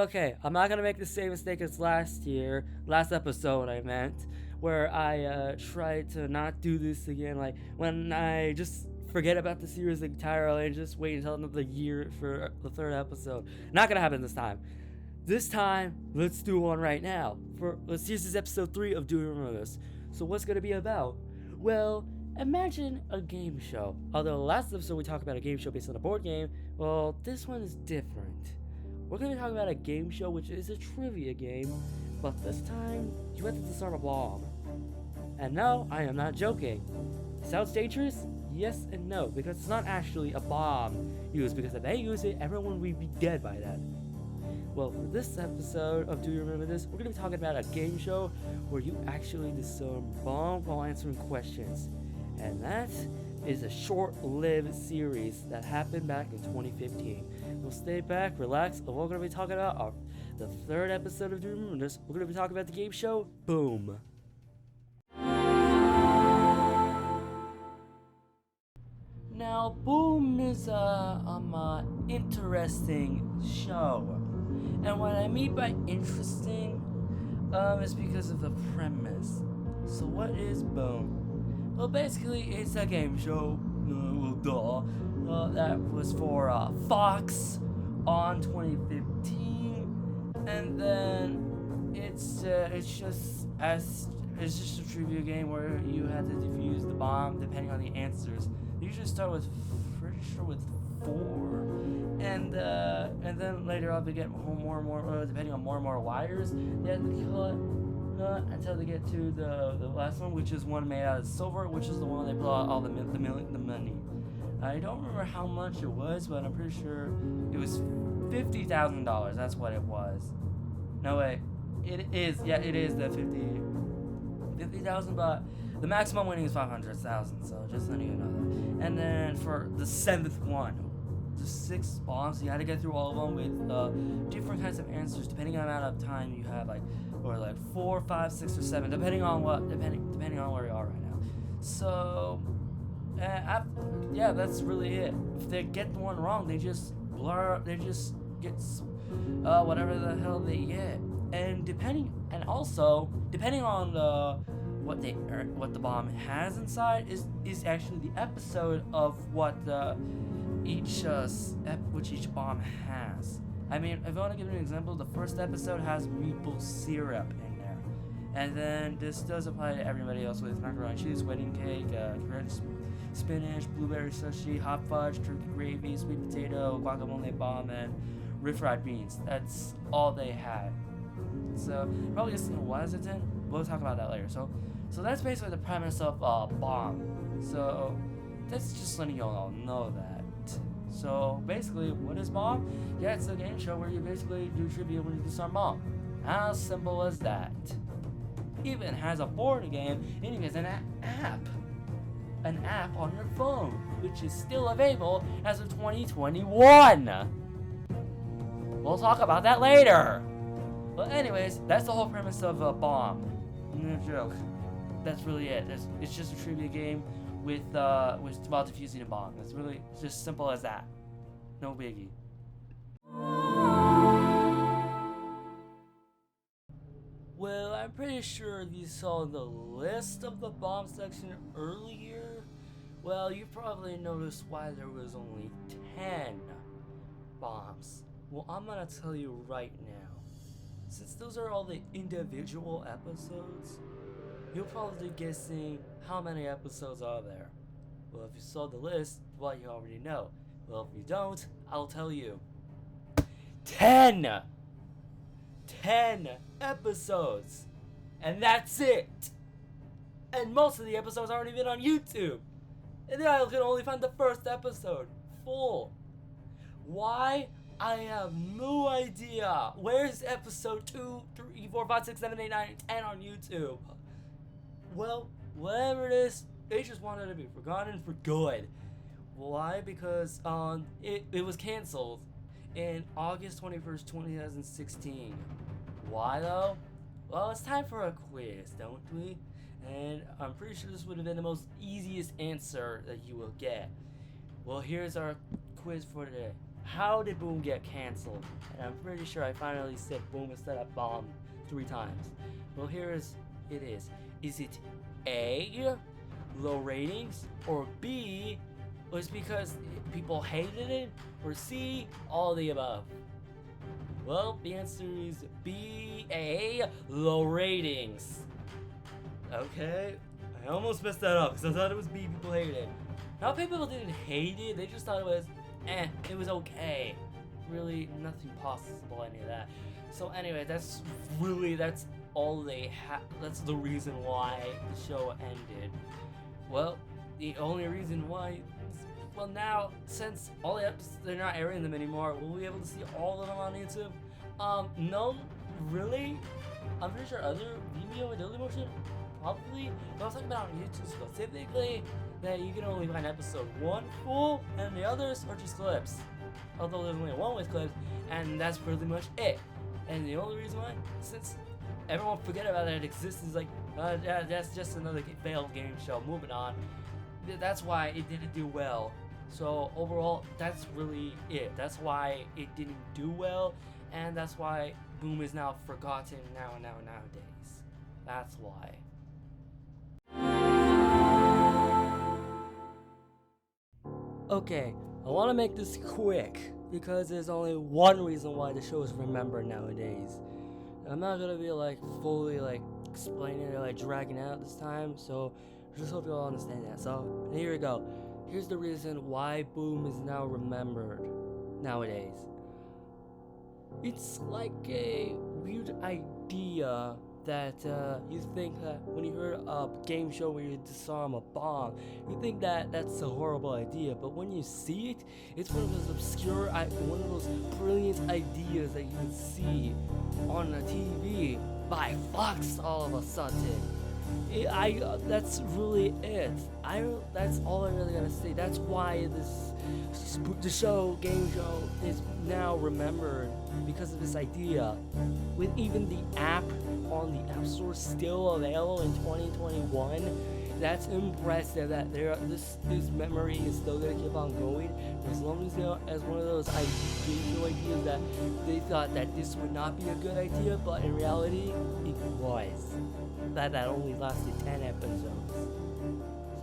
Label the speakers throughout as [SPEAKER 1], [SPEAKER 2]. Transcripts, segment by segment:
[SPEAKER 1] Okay, I'm not gonna make the same mistake as last episode I meant, where I tried to not do this again, like when I just forget about the series entirely and just wait until another year for the third episode. Not gonna happen this time. This time, let's do one right now. This is episode 3 of Do You Remember This? So what's gonna be about? Well, imagine a game show. Although last episode we talked about a game show based on a board game, well, this one is different. We're going to talk about a game show which is a trivia game, but this time you have to disarm a bomb. And no, I am not joking. Sounds dangerous? Yes and no, because it's not actually a bomb used, because if they use it, everyone would be dead by then. Well, for this episode of Do You Remember This, we're going to be talking about a game show where you actually disarm bombs while answering questions. And that is a short-lived series that happened back in 2015. So stay back, relax, and we're going to be talking about the third episode of Do You Remember This. We're going to be talking about the game show, Boom. Now, Boom is a interesting show. And what I mean by interesting is because of the premise. So what is Boom? Well, basically, it's a game show, that was for Fox on 2015, and then it's just a trivia game where you had to defuse the bomb depending on the answers. You usually start with, pretty sure, with 4, and then later on they get more and more, depending on more and more wires they have to cut. Until they get to the last one, which is one made out of silver, which is the one they pull out all the money. I don't remember how much it was, but I'm pretty sure it was $50,000. That's what it was. No way, it is the 50,000, but the maximum winning is 500,000. So just letting you know that. And then for the 7th one, the 6 bombs, you had to get through all of them with different kinds of answers depending on the amount of time you have, like 4, 5, 6, or 7, depending on where you are right now. So that's really it. If they get one wrong, they just get whatever the hell they get. And depending on what the bomb has inside is actually the episode of what each bomb has. I mean, if I want to give you an example, the first episode has maple syrup in there. And then this does apply to everybody else with macaroni and cheese, wedding cake, currant spinach, blueberry sushi, hot fudge, turkey gravy, sweet potato, guacamole bomb, and refried beans. That's all they had. So, probably just, why is it 10? We'll talk about that later. So that's basically the premise of Bomb. So, that's just letting you all know that. So basically, what is Bomb? Yeah, it's a game show where you basically do trivia when you disarm bomb. How simple as that? Even has a board game, and even has an app on your phone, which is still available as of 2021. We'll talk about that later. But anyways, that's the whole premise of Bomb. No joke. That's really it. It's just a trivia game with about defusing a bomb. It's really just simple as that. No biggie. Well, I'm pretty sure you saw the list of the bomb section earlier. Well, you probably noticed why there was only 10 bombs. Well, I'm gonna tell you right now. Since those are all the individual episodes, you're probably guessing how many episodes are there. Well, if you saw the list, well, you already know. Well, if you don't, I'll tell you. 10 episodes! And that's it! And most of the episodes aren't even on YouTube! And then I can only find the first episode full. Why? I have no idea. Where's episode 2, 3, 4, 5, 6, 7, 8, 9, 10 on YouTube? Well, whatever it is, they just wanted to be forgotten for good. Why? Because it was canceled in August 21st, 2016. Why though? Well, it's time for a quiz, don't we? And I'm pretty sure this would have been the most easiest answer that you will get. Well, here's our quiz for today. how did Boom get canceled? And I'm pretty sure I finally said Boom instead of Bomb 3 times. Well, it is. Is it A, low ratings, or B, was because people hated it, or C, all of the above? Well, the answer is B, A, low ratings. Okay, I almost messed that up because I thought it was B, people hated it. Not people didn't hate it, they just thought it was, it was okay. Really, nothing possible, any of that. So anyway, that's all they had. That's the reason why the show ended. Well, the only reason why, well, now, since all the episodes, they're not airing them anymore, will we be able to see all of them on YouTube? No, really? I'm pretty sure other Vimeo and Dailymotion, probably, but I'm talking about on YouTube specifically, that you can only find episode 1 full, and the others are just clips. Although there's only one with clips, and that's pretty much it. And the only reason why, since everyone forget about it exists, is like, that's just another failed game show, moving on. That's why it didn't do well. So overall, that's really it. That's why it didn't do well, and that's why Boom is now forgotten nowadays. That's why. Okay, I want to make this quick because there's only one reason why the show is remembered nowadays. I'm not gonna be fully explaining it, dragging out this time, so I just hope you all understand that. So here we go. Here's the reason why Boom is now remembered nowadays. It's like a weird idea that you think that when you hear a game show where you disarm a bomb, you think that that's a horrible idea, but when you see it, it's one of those obscure, one of those brilliant ideas that you can see on the TV by Fox all of a sudden. That's really it. That's all I really gotta say. That's why the game show is now remembered, because of this idea. With even the app on the App Store still available in 2021, that's impressive that this memory is still gonna keep on going. As long as one of those game show ideas that they thought that this would not be a good idea, but in reality, it was. That only lasted 10 episodes.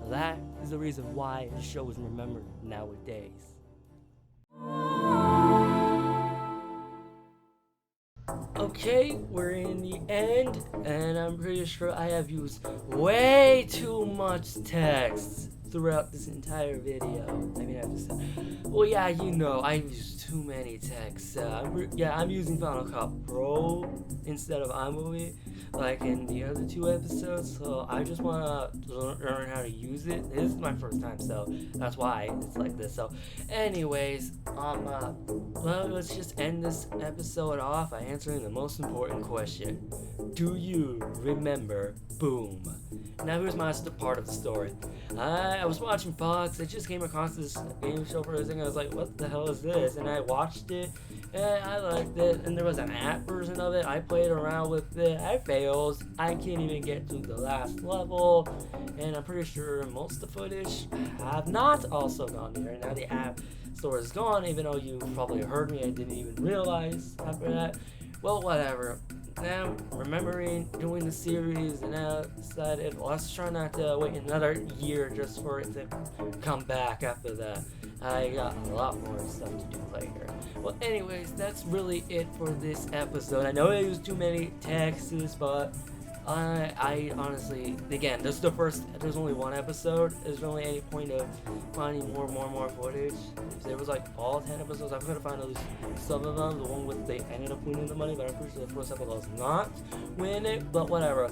[SPEAKER 1] So that is the reason why the show is remembered nowadays. Okay, we're in the end, and I'm pretty sure I have used way too much text throughout this entire video. Well, yeah, I've used too many texts. I'm using Final Cut Pro instead of iMovie, like in the other 2 episodes, so I just want to learn how to use it. This is my first time, so that's why it's like this. So anyways, well, let's just end this episode off by answering the most important question. Do you remember Boom? Now here's my part of the story. I was watching Fox. I just came across this game show for a second. I was like, what the hell is this? And I watched it, and I liked it. And there was an app version of it. I played around with it. I failed. I can't even get to the last level. And I'm pretty sure most of the footage have not also gone there. Now the app store is gone, even though you probably heard me. I didn't even realize after that. Well, whatever. Now, remembering doing the series, and now decided, let's try not to wait another year just for it to come back after that. I got a lot more stuff to do later. Well, anyways, that's really it for this episode. I know I used too many texts, but I honestly, again, there's only one episode. There's really any point of finding more footage. If there was all 10 episodes, I'm gonna find at least some of them. The one with they ended up winning the money, but I'm pretty sure the first episode was not winning, but whatever.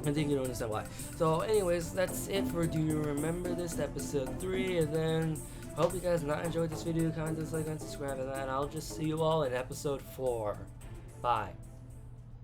[SPEAKER 1] I think you don't understand why. So anyways, that's it for Do You Remember This, episode 3, and then hope you guys not enjoyed this video. Comment, dislike, and subscribe, and then I'll just see you all in episode 4. Bye.